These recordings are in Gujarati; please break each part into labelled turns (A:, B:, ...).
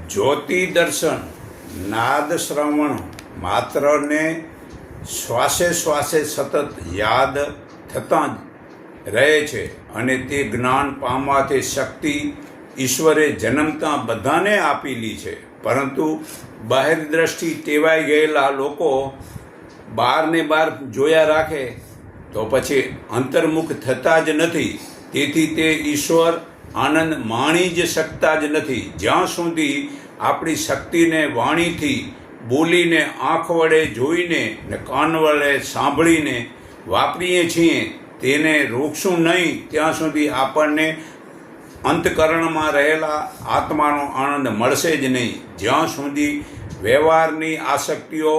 A: જ્યોતિ દર્શન નાદ શ્રવણ માત્રને શ્વાસે શ્વાસે સતત યાદ થતાં જ રહે છે અને તે જ્ઞાન પામવાથી શક્તિ ઈશ્વરે જન્મતા બધાને આપેલી છે. પરંતુ બાહેર દ્રષ્ટિ ટેવાઈ ગયેલા લોકો બહારને બહાર જોયા રાખે તો પછી અંતર્મુખ થતા જ નથી. તેથી તે ઈશ્વર આનંદ માણી જ શકતા જ નથી. જ્યાં સુધી આપણી શક્તિને વાણીથી બોલીને, આંખ વડે જોઈને ને કાન વડે સાંભળીને વાપરીએ છીએ તેને રોકશું નહીં, ત્યાં સુધી આપણને અંતકરણમાં રહેલા આત્માનો આનંદ મળશે જ નહીં. જ્યાં સુધી વ્યવહારની આસક્તિઓ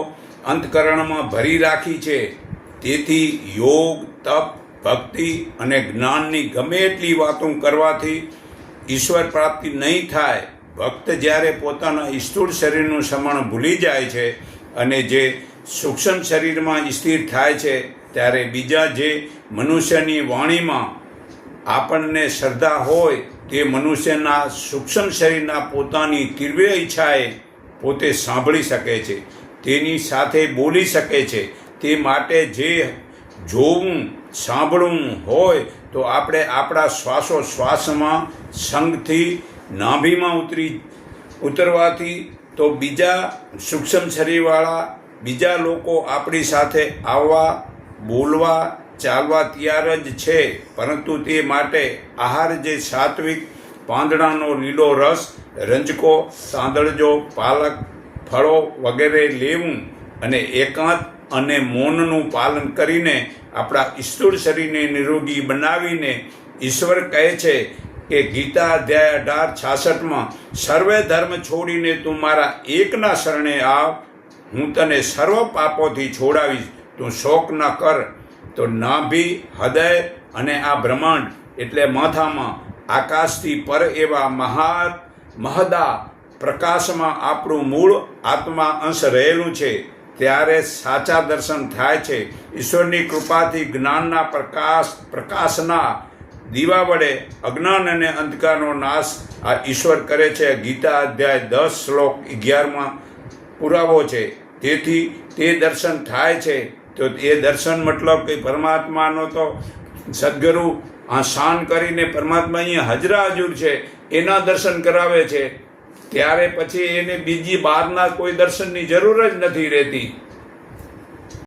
A: અંતકરણમાં ભરી રાખી છે. તેથી યોગ, તપ, ભક્તિ અને જ્ઞાનની ગમે એટલી વાતો કરવાથી ઈશ્વર પ્રાપ્તિ નહીં થાય. ભક્ત જ્યારે પોતાના સ્થૂળ શરીરનું સમરણ ભૂલી જાય છે અને જે સૂક્ષ્મ શરીરમાં સ્થિર થાય છે, ત્યારે બીજા જે મનુષ્યની વાણીમાં આપણને શ્રદ્ધા હોય તે મનુષ્યના સૂક્ષ્મ શરીરના પોતાની તીવ્ર ઈચ્છાએ પોતે સાંભળી શકે છે, તેની સાથે બોલી શકે છે. તે માટે જે જોવું, સાંભળવું હોય તો આપણે આપણા શ્વાસોશ્વાસમાં સંગથી નાભીમાં ઉતરવાથી તો બીજા સૂક્ષ્મ શરીરવાળા બીજા લોકો આપણી સાથે આવવા, બોલવા, ચાલવા તૈયાર જ છે. પરંતુ તે માટે આહાર જે સાત્વિક પાંદડાનો લીલો રસ, રંજકો, તાંદળજો, પાલક, ફળો વગેરે લેવું અને એકાંત અને મૌનનું પાલન કરીને આપણા સ્થૂળ શરીરને નિરોગી બનાવીને ઈશ્વર કહે છે કે ગીતા અધ્યાય 18:66 સર્વે ધર્મ છોડીને તું મારા એકના શરણે આવ, હું તને સર્વ પાપોથી છોડાવીશ. તું શોક ન કર. તો નાભી, હૃદય અને આ બ્રહ્માંડ એટલે માથામાં આકાશથી પર એવા મહદા પ્રકાશમાં આપણું મૂળ આત્મા અંશ રહેલું છે. ત્યારે સાચા દર્શન થાય છે. ઈશ્વરની કૃપાથી જ્ઞાનના પ્રકાશના દીવા વડે અજ્ઞાન અને અંધકારનો નાશ આ ઈશ્વર કરે છે. ગીતા અધ્યાય 10 શ્લોક 11 પુરાવો છે. તેથી તે દર્શન થાય છે. તો એ દર્શન મતલબ કે પરમાત્માનો તો સદગુરુ આ શાન કરીને પરમાત્મા અહીંયા હાજરા હજુર છે એના દર્શન કરાવે છે. ત્યારે પછી એને બીજી બહારના કોઈ દર્શનની જરૂર જ નથી રહેતી.